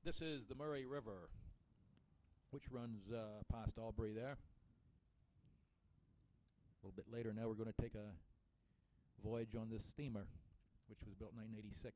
This is the Murray River, which runs past Albury there. A little bit later now we're going to take a voyage on this steamer, which was built in 1986.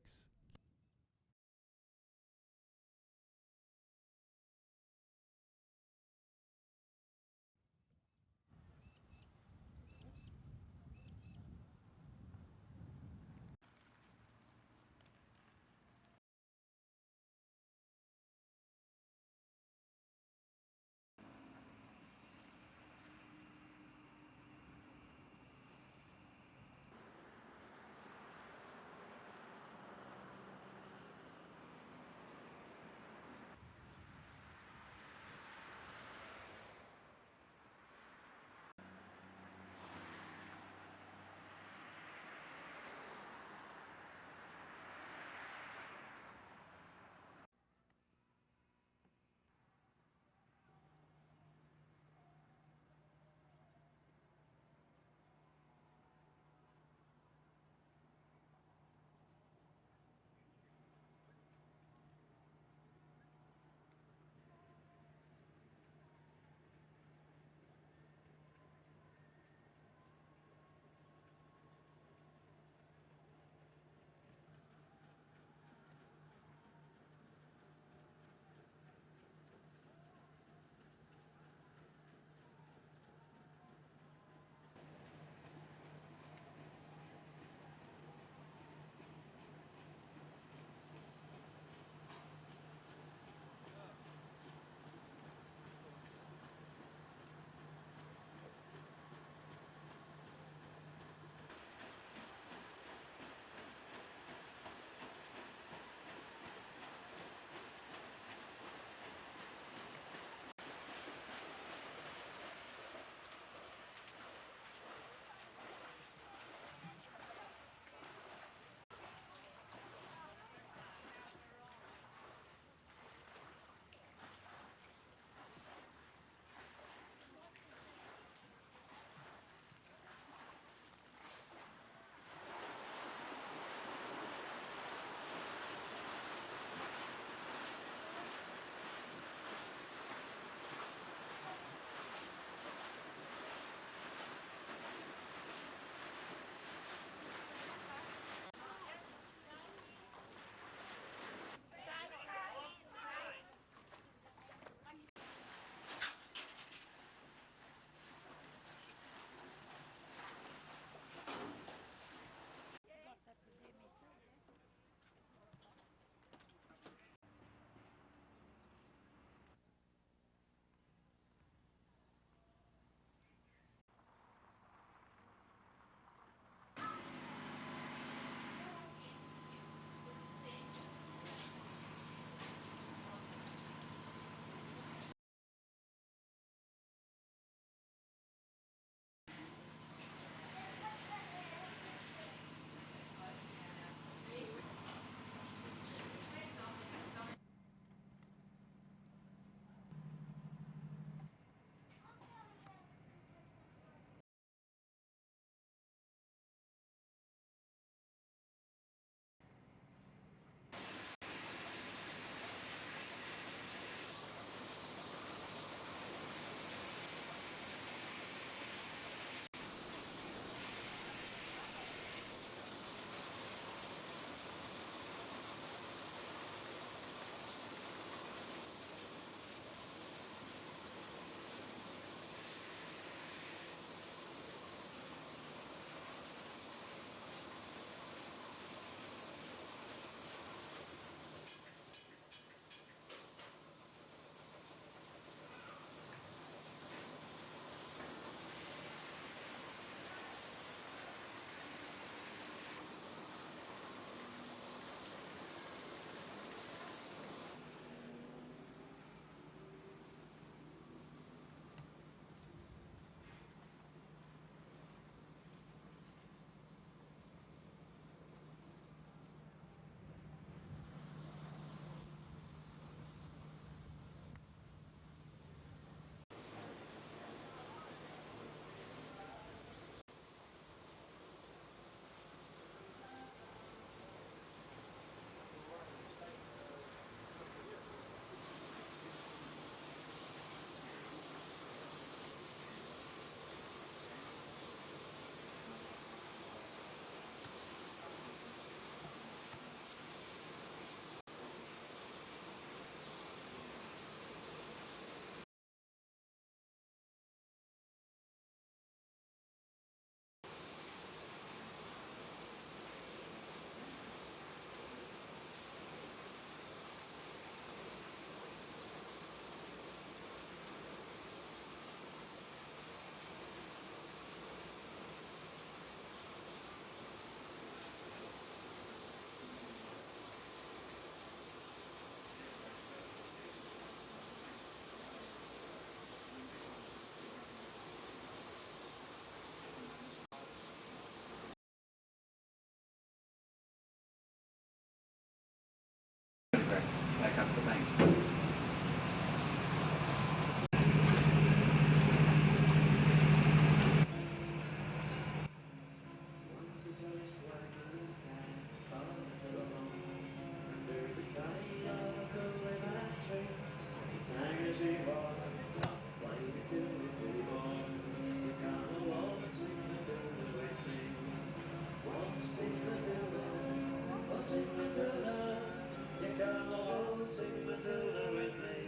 sing Matilda with me.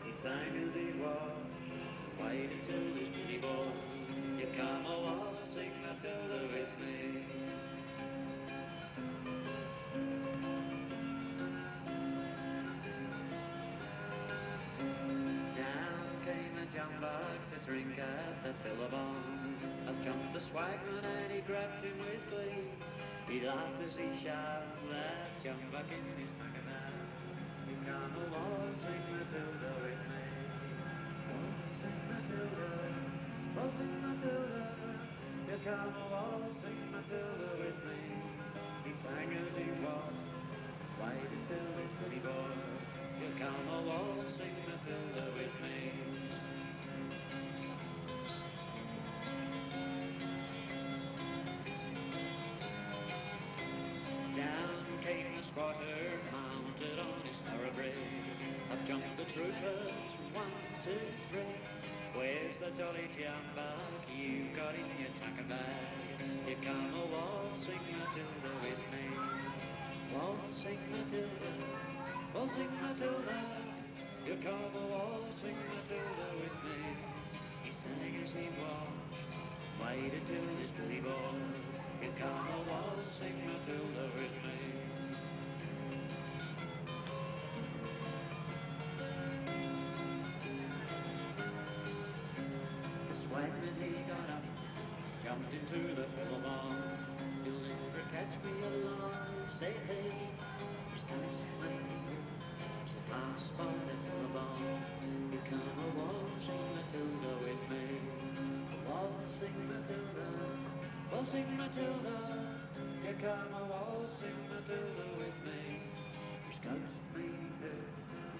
He sang as he watched, waited till this pretty boy. You come along and sing Matilda with me. Down came a jumbuck to drink at the billabong. Up jumped the swagman and he grabbed him with glee. He laughed as he shoved that jumbuck in his knacker. You come along, sing Matilda with me. Oh, sing Matilda, oh, sing Matilda. You come along, sing Matilda with me. He sang as he walked, waited till his pretty boy. You come along, sing Matilda with me. Down came the squatter, mounted on his thoroughbred. Up jumped the troopers, 1, 2, 3. Where's the jolly jumbuck you've got in your tucker bag? You come a waltzing Matilda with me. Waltzing Matilda, waltzing Matilda. You come a waltzing Matilda with me. He sang as he watched, waited till his pretty boy. You come a waltzing Matilda with me. The swagman he got up, jumped into the billabong. You'll never catch me alive, say hey. He's got his money, he's passed by the billabong. You come a waltzing Matilda with me. Waltzing Matilda, waltzing Matilda. You come a waltzing Matilda with me. He's got his money,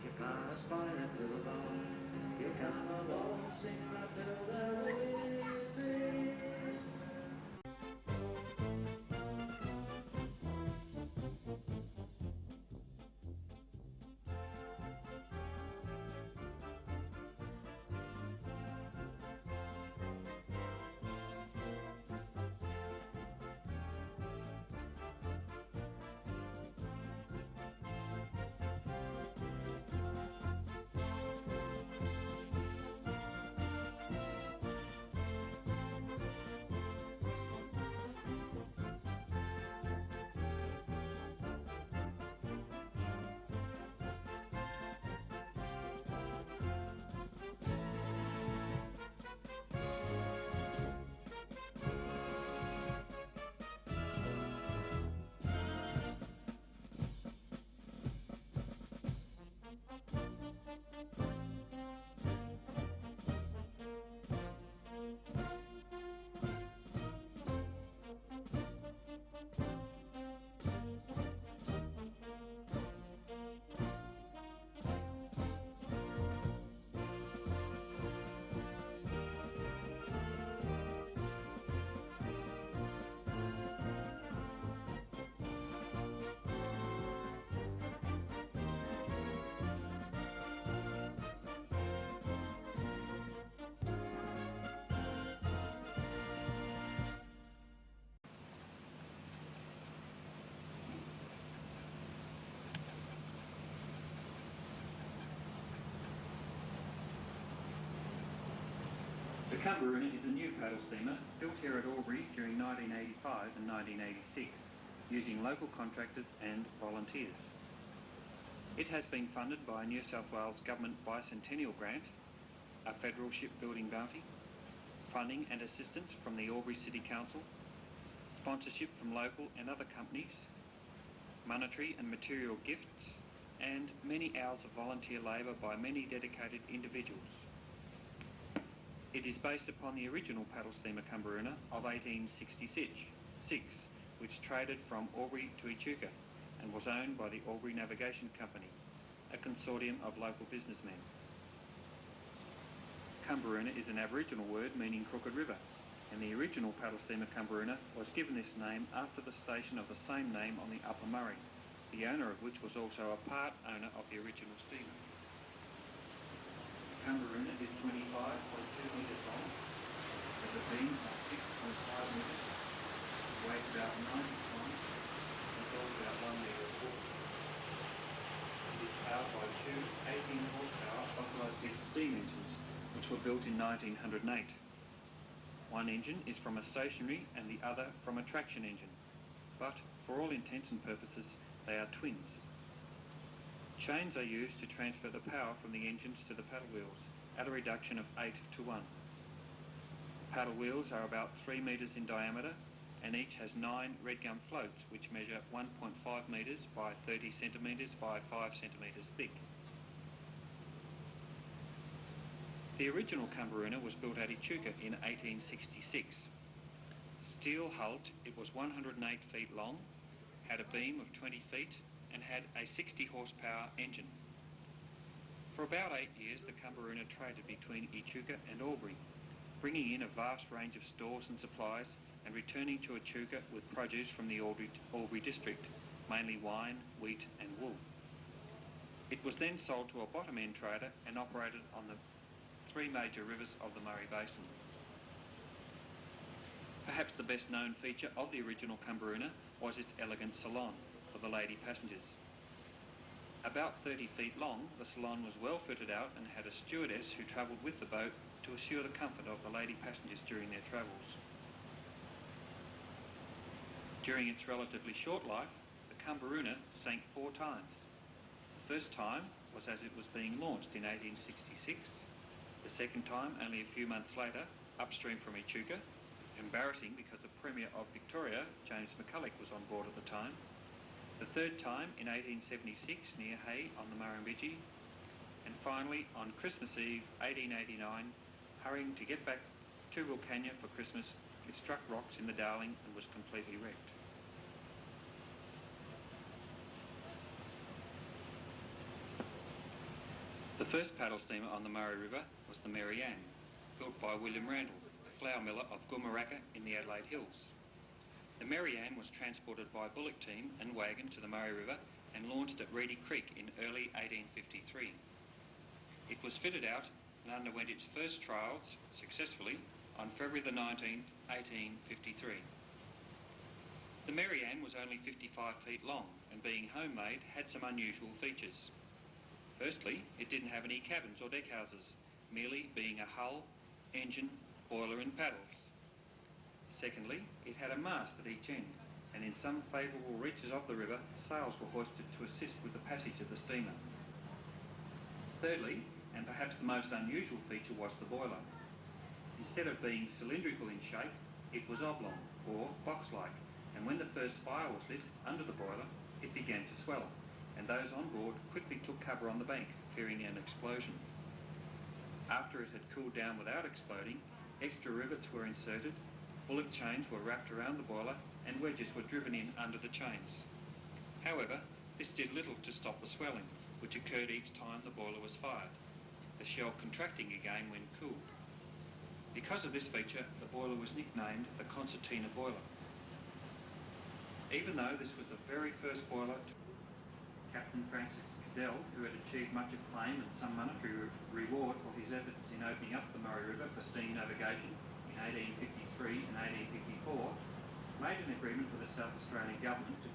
he's passed by the billabong. You come a waltzing Matilda with me. The Cumberuna is a new paddle steamer built here at Albury during 1985 and 1986, using local contractors and volunteers. It has been funded by a New South Wales Government Bicentennial Grant, a federal shipbuilding bounty, funding and assistance from the Albury City Council, sponsorship from local and other companies, monetary and material gifts, and many hours of volunteer labour by many dedicated individuals. It is based upon the original paddle steamer Cumberuna of 1866, which traded from Albury to Echuca and was owned by the Albury Navigation Company, a consortium of local businessmen. Cumberuna is an Aboriginal word meaning crooked river, and the original paddle steamer Cumberuna was given this name after the station of the same name on the Upper Murray, the owner of which was also a part owner of the original steamer. Cumberuna is 25.2 metres long, with a beam of 6.5 metres, weighs about 90 tons, and falls about 1 metre of water. It is powered were built in 1908. One engine is from a stationary and the other from a traction engine, but for all intents and purposes they are twins. Chains are used to transfer the power from the engines to the paddle wheels at a reduction of 8 to 1. The paddle wheels are about 3 metres in diameter and each has 9 red gum floats which measure 1.5 metres by 30 centimetres by 5 centimetres thick. The original Cumberuna was built at Echuca in 1866. Steel hulled, it was 108 feet long, had a beam of 20 feet and had a 60 horsepower engine. For about 8 years the Cumberuna traded between Echuca and Albury, bringing in a vast range of stores and supplies and returning to Echuca with produce from the Albury district, mainly wine, wheat and wool. It was then sold to a bottom end trader and operated on the 3 major rivers of the Murray Basin. Perhaps the best known feature of the original Cumberuna was its elegant salon for the lady passengers. About 30 feet long, the salon was well fitted out and had a stewardess who travelled with the boat to assure the comfort of the lady passengers during their travels. During its relatively short life, the Cumberuna sank 4 times. The first time was as it was being launched in 1866. The second time, only a few months later, upstream from Echuca, embarrassing because the Premier of Victoria, James McCulloch, was on board at the time. The third time in 1876 near Hay on the Murrumbidgee, and finally on Christmas Eve 1889, hurrying to get back to Wilcannia for Christmas, it struck rocks in the Darling and was completely wrecked. The first paddle steamer on the Murray River was the Mary Ann, built by William Randall, a flour miller of Gummaraka in the Adelaide Hills. The Mary Ann was transported by bullock team and wagon to the Murray River and launched at Reedy Creek in early 1853. It was fitted out and underwent its first trials successfully on February the 19th, 1853. The Mary Ann was only 55 feet long and being homemade had some unusual features. Firstly, it didn't have any cabins or deck houses, merely being a hull, engine, boiler and paddles. Secondly, it had a mast at each end, and in some favourable reaches of the river, sails were hoisted to assist with the passage of the steamer. Thirdly, and perhaps the most unusual feature, was the boiler. Instead of being cylindrical in shape, it was oblong, or box-like, and when the first fire was lit under the boiler, it began to swell, and those on board quickly took cover on the bank, fearing an explosion. After it had cooled down without exploding, extra rivets were inserted, bullock chains were wrapped around the boiler, and wedges were driven in under the chains. However, this did little to stop the swelling, which occurred each time the boiler was fired, the shell contracting again when cooled. Because of this feature, the boiler was nicknamed the Concertina boiler. Even though this was the very first boiler, Captain Francis Cadell, who had achieved much acclaim and some monetary reward for his efforts in opening up the Murray River for steam navigation in 1853 and 1854, made an agreement with the South Australian government to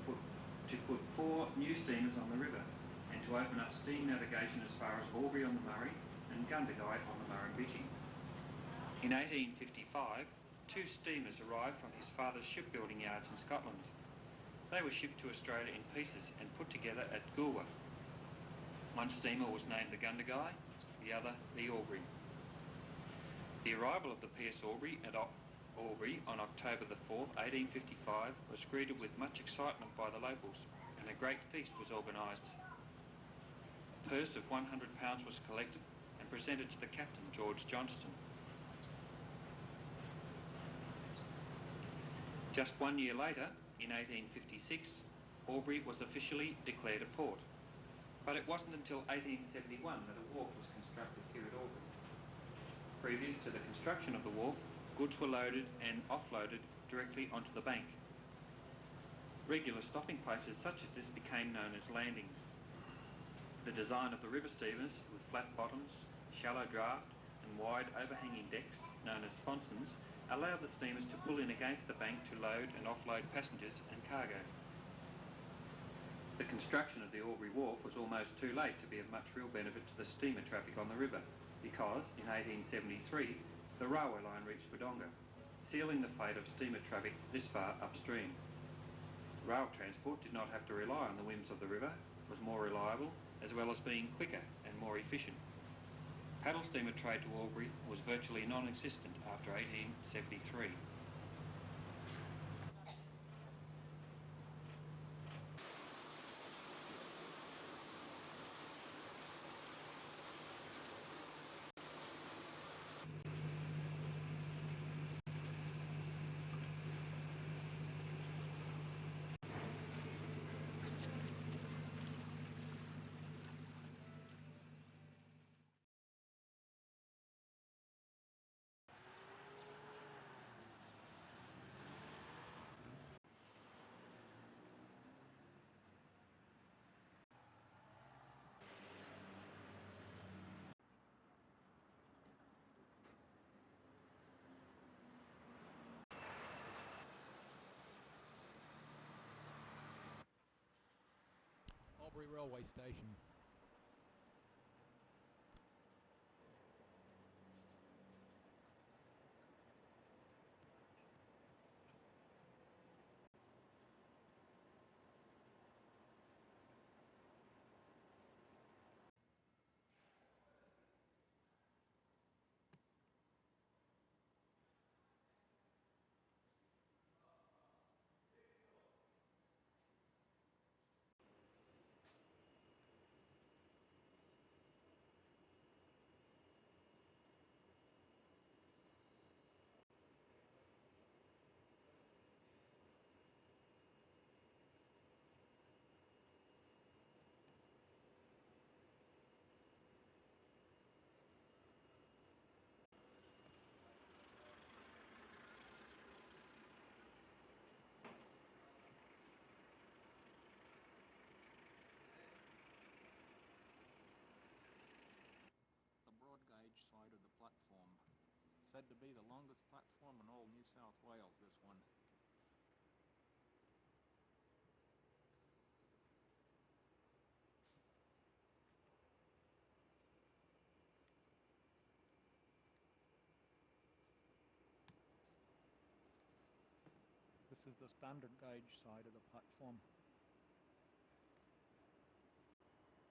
put 4 new steamers on the river and to open up steam navigation as far as Albury on the Murray and Gundagai on the Murrumbidgee. In 1855, 2 steamers arrived from his father's shipbuilding yards in Scotland. They were shipped to Australia in pieces and put together at Goolwa. One steamer was named the Gundagai, the other the Albury. The arrival of the PS Albury at Albury on October the 4th, 1855 was greeted with much excitement by the locals, and a great feast was organised. A purse of £100 was collected and presented to the captain, George Johnston. Just 1 year later, in 1856, Albury was officially declared a port, but it wasn't until 1871 that a wharf was constructed here at Albury. Previous to the construction of the wharf, goods were loaded and offloaded directly onto the bank. Regular stopping places such as this became known as landings. The design of the river steamers, with flat bottoms, shallow draft and wide overhanging decks, known as sponsons, allowed the steamers to pull in against the bank to load and offload passengers and cargo. The construction of the Albury Wharf was almost too late to be of much real benefit to the steamer traffic on the river. because in 1873 the railway line reached Wodonga, sealing the fate of steamer traffic this far upstream. Rail transport did not have to rely on the whims of the river, was more reliable, as well as being quicker and more efficient. Paddle steamer trade to Albury was virtually non-existent after 1873. Albury Railway Station. Broad gauge side of the platform. Said to be the longest platform in all New South Wales, this one. This is the standard gauge side of the platform.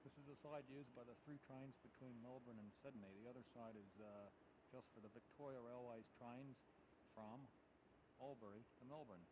This is the side used by the through trains between Melbourne and Sydney. The other side is just for the Victoria Railways trains from Albury to Melbourne.